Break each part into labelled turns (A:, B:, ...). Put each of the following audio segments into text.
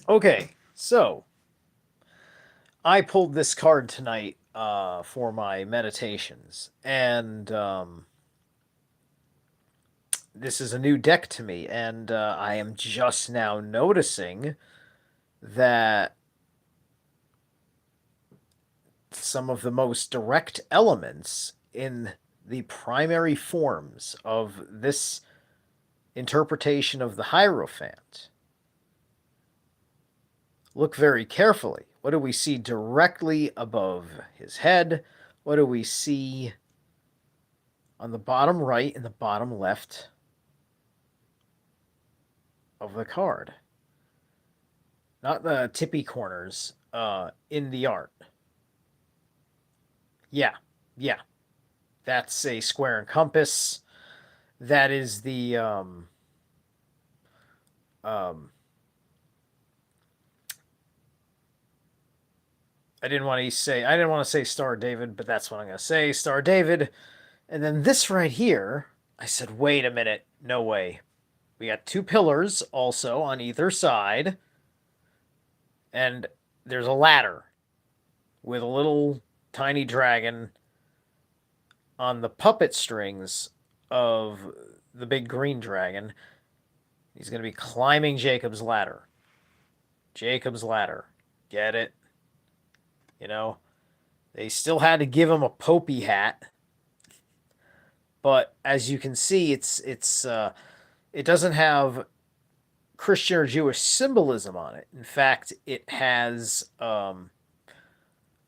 A: Okay, so I pulled this card tonight for my meditations, and this is a new deck to me, and I am just now noticing that some of the most direct elements in the primary forms of this interpretation of the Hierophant. Look very carefully. What do we see directly above his head? What do we see on the bottom right and the bottom left of the card? Not the tippy corners, in the art. Yeah, yeah. That's a square and compass. That is the um I didn't want to say Star David, but that's what I'm gonna say. Star David. And then this right here, I said, wait a minute, no way. We got two pillars also on either side, and there's a ladder with a little tiny dragon on the puppet strings of the big green dragon. He's going to be climbing Jacob's ladder. Jacob's ladder. Get it? You know, they still had to give him a popey hat, but as you can see, it doesn't have Christian or Jewish symbolism on it. In fact, it has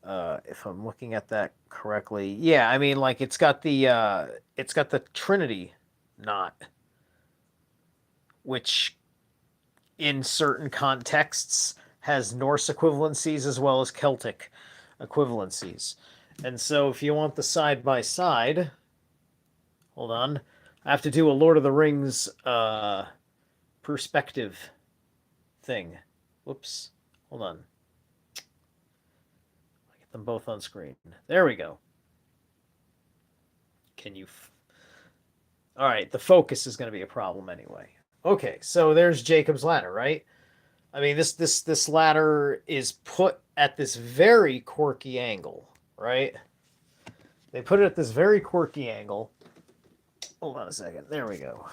A: if I'm looking at that correctly, yeah, I mean like it's got the Trinity knot, which in certain contexts has Norse equivalencies as well as Celtic equivalencies. And so if you want the side by side, hold on, I have to do a Lord of the Rings perspective thing. Whoops. Hold on. I get them both on screen. There we go. Can you All right, the focus is going to be a problem anyway. Okay, so there's Jacob's ladder, right? I mean, this ladder is put at this very quirky angle, right? They put it at this very quirky angle. Hold on a second. There we go.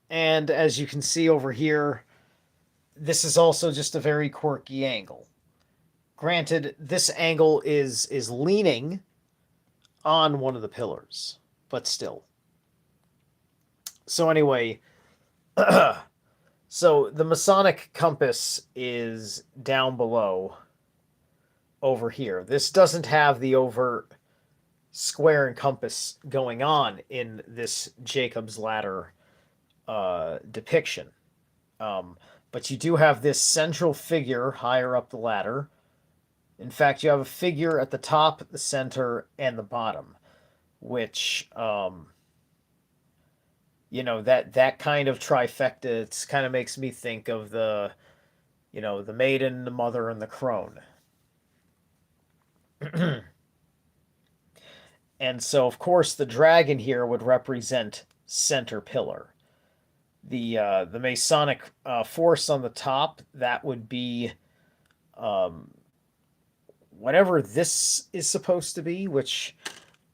A: And as you can see over here, this is also just a very quirky angle. Granted, this angle is leaning on one of the pillars, but still. So anyway, so the Masonic compass is down below over here. This doesn't have the overt square and compass going on in this Jacob's Ladder depiction. But you do have this central figure higher up the ladder. In fact, you have a figure at the top, the center, and the bottom, which that kind of trifecta. It kind of makes me think of the maiden, the mother, and the crone. And so, of course, the dragon here would represent center pillar. The Masonic force on the top, that would be whatever this is supposed to be, which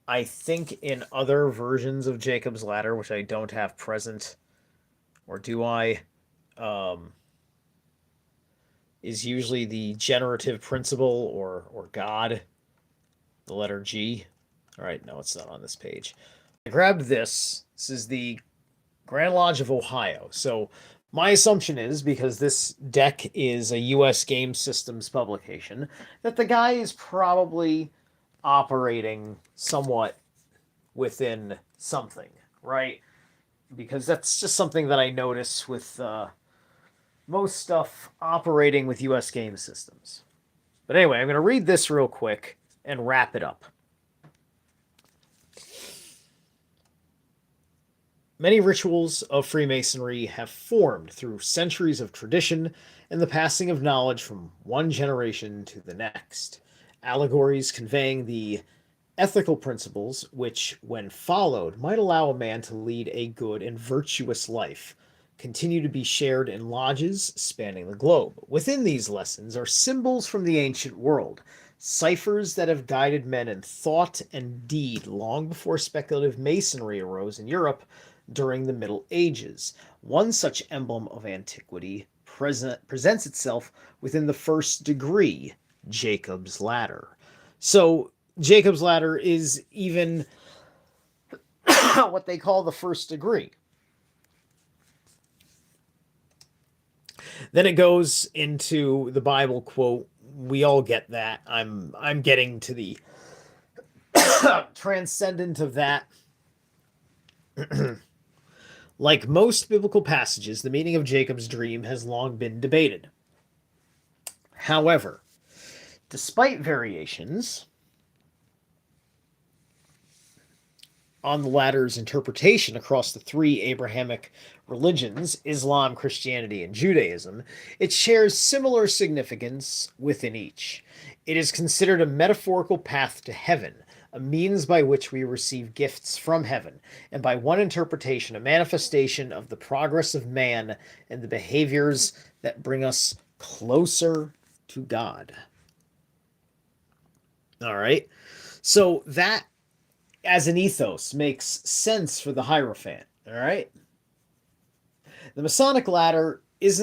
A: I think in other versions of Jacob's Ladder, which I don't have present, or do I, um, is usually the generative principle or God, the letter G. All right, no, it's not on this page. I grabbed this. This is the Grand Lodge of Ohio. So my assumption is, because this deck is a US Game Systems publication, that the guy is probably operating somewhat within something, right? Because that's just something that I notice with most stuff operating with US Game Systems. But anyway, I'm going to read this real quick and wrap it up. Many rituals of Freemasonry have formed through centuries of tradition and the passing of knowledge from one generation to the next. Allegories conveying the ethical principles which, when followed, might allow a man to lead a good and virtuous life, continue to be shared in lodges spanning the globe. Within these lessons are symbols from the ancient world, ciphers that have guided men in thought and deed long before speculative masonry arose in Europe during the Middle Ages. One such emblem of antiquity presents itself within the first degree, Jacob's ladder. So, Jacob's ladder is even what they call the first degree. Then it goes into the Bible quote. We all get that. I'm getting to the transcendent of that. Like most biblical passages, the meaning of Jacob's dream has long been debated. However, despite variations on the ladder's interpretation across the three Abrahamic religions, Islam, Christianity, and Judaism, it shares similar significance within each. It is considered a metaphorical path to heaven, a means by which we receive gifts from heaven, and by one interpretation, a manifestation of the progress of man and the behaviors that bring us closer to God. All right. So that as an ethos makes sense for the Hierophant. All right. The Masonic ladder is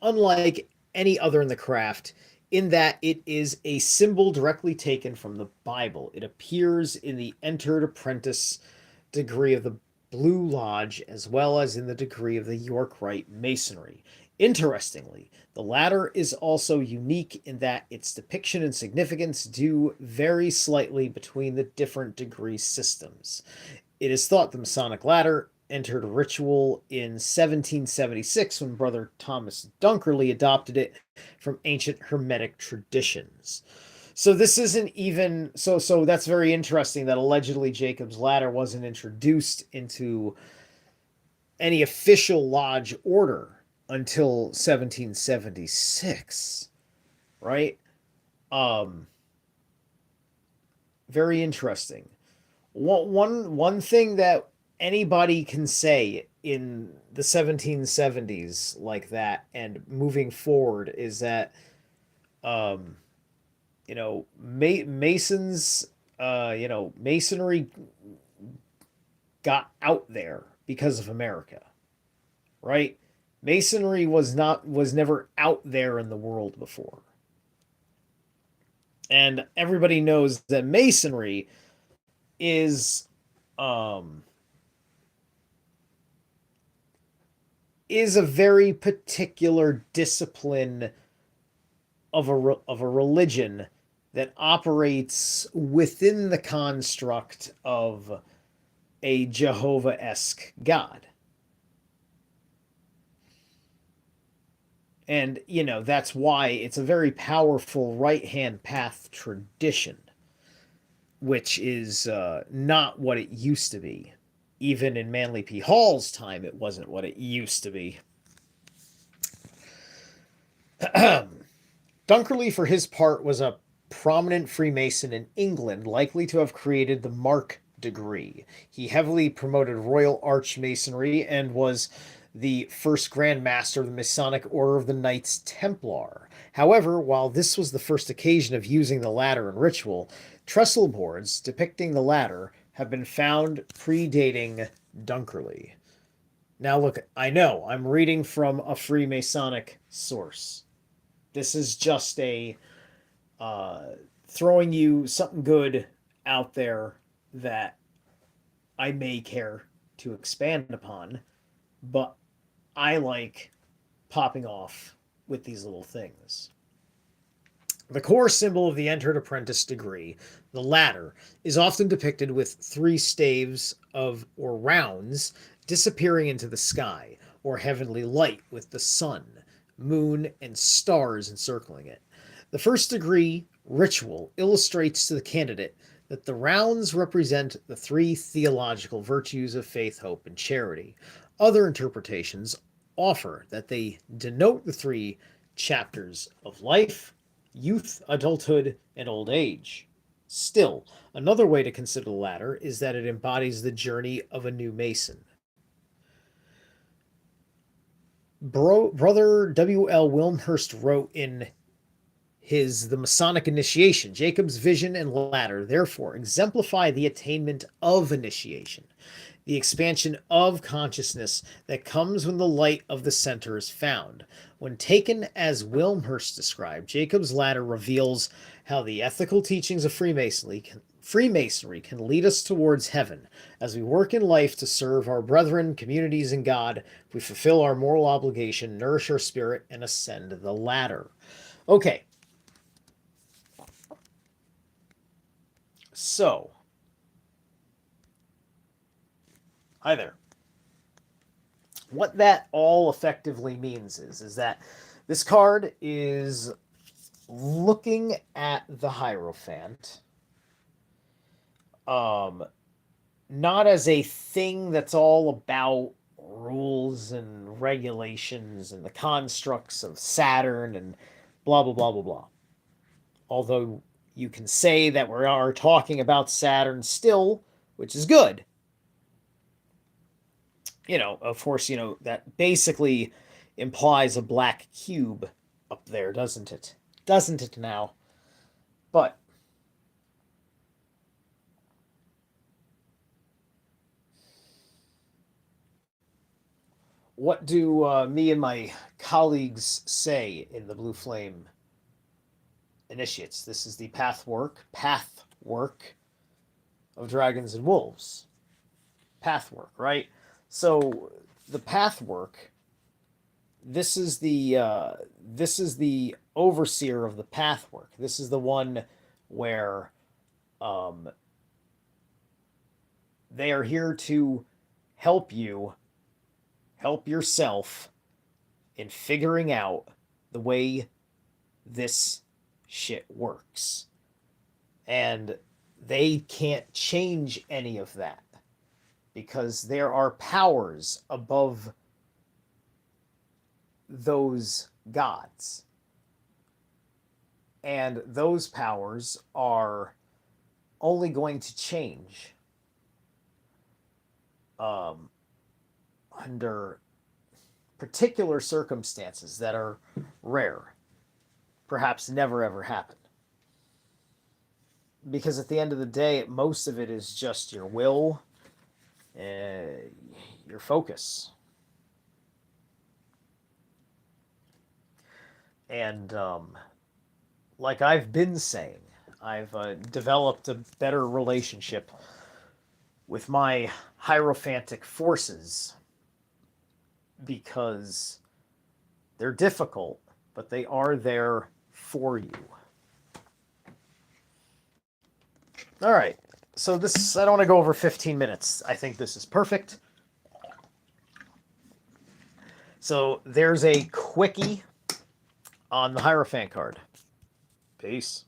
A: unlike any other in the craft in that it is a symbol directly taken from the Bible. It appears in the entered apprentice degree of the Blue Lodge as well as in the degree of the York Rite Masonry. Interestingly, the latter is also unique in that its depiction and significance do vary slightly between the different degree systems. It is thought the Masonic ladder entered ritual in 1776 when Brother Thomas Dunkerley adopted it from ancient Hermetic traditions. So this isn't even so that's very interesting that allegedly Jacob's ladder wasn't introduced into any official lodge order until 1776, right? Very interesting. One thing that anybody can say in the 1770s like that and moving forward is that Masons masonry got out there because of America, right? Masonry was never out there in the world before. And everybody knows that masonry is a very particular discipline of a religion that operates within the construct of a Jehovah-esque God. And, that's why it's a very powerful right-hand path tradition, which is not what it used to be. Even in Manly P. Hall's time, it wasn't what it used to be. Dunkerley, for his part, was a prominent Freemason in England, likely to have created the Mark degree. He heavily promoted Royal Archmasonry and was the first Grand Master of the Masonic Order of the Knights Templar. However, while this was the first occasion of using the ladder in ritual, trestle boards depicting the ladder have been found predating Dunkerley. Now look, I know, I'm reading from a Freemasonic source. This is just a throwing you something good out there that I may care to expand upon, but I like popping off with these little things. The core symbol of the entered apprentice degree, the ladder, is often depicted with three staves or rounds disappearing into the sky, or heavenly light with the sun, moon, and stars encircling it. The first degree ritual illustrates to the candidate that the rounds represent the three theological virtues of faith, hope, and charity. Other interpretations offer that they denote the three chapters of life, youth, adulthood, and old age. Still, another way to consider the ladder is that it embodies the journey of a new Mason. Brother W.L. Wilmhurst wrote in his The Masonic Initiation, Jacob's vision and ladder therefore exemplify the attainment of initiation, the expansion of consciousness that comes when the light of the center is found. When taken as Wilmhurst described, Jacob's ladder reveals how the ethical teachings of Freemasonry can lead us towards heaven. As we work in life to serve our brethren, communities, and God, we fulfill our moral obligation, nourish our spirit, and ascend the ladder. Okay. So, hi there. What that all effectively means is that this card is looking at the Hierophant, not as a thing that's all about rules and regulations and the constructs of Saturn and blah, blah, blah, blah, blah. Although you can say that we are talking about Saturn still, which is good. Of course, that basically implies a black cube up there, doesn't it? Doesn't it now? But what do me and my colleagues say in the Blue Flame Initiates? This is the path work of Dragons and Wolves. Path work, right? So the path work, this is the overseer of the path work. This is the one where they are here to help you, help yourself in figuring out the way this shit works. And they can't change any of that because there are powers above those gods. And those powers are only going to change under particular circumstances that are rare, perhaps never ever happen. Because at the end of the day, most of it is just your will, your focus. And like I've been saying, I've developed a better relationship with my Hierophantic forces because they're difficult, but they are there for you. All right. So this, I don't want to go over 15 minutes. I think this is perfect. So there's a quickie on the Hierophant card. Peace.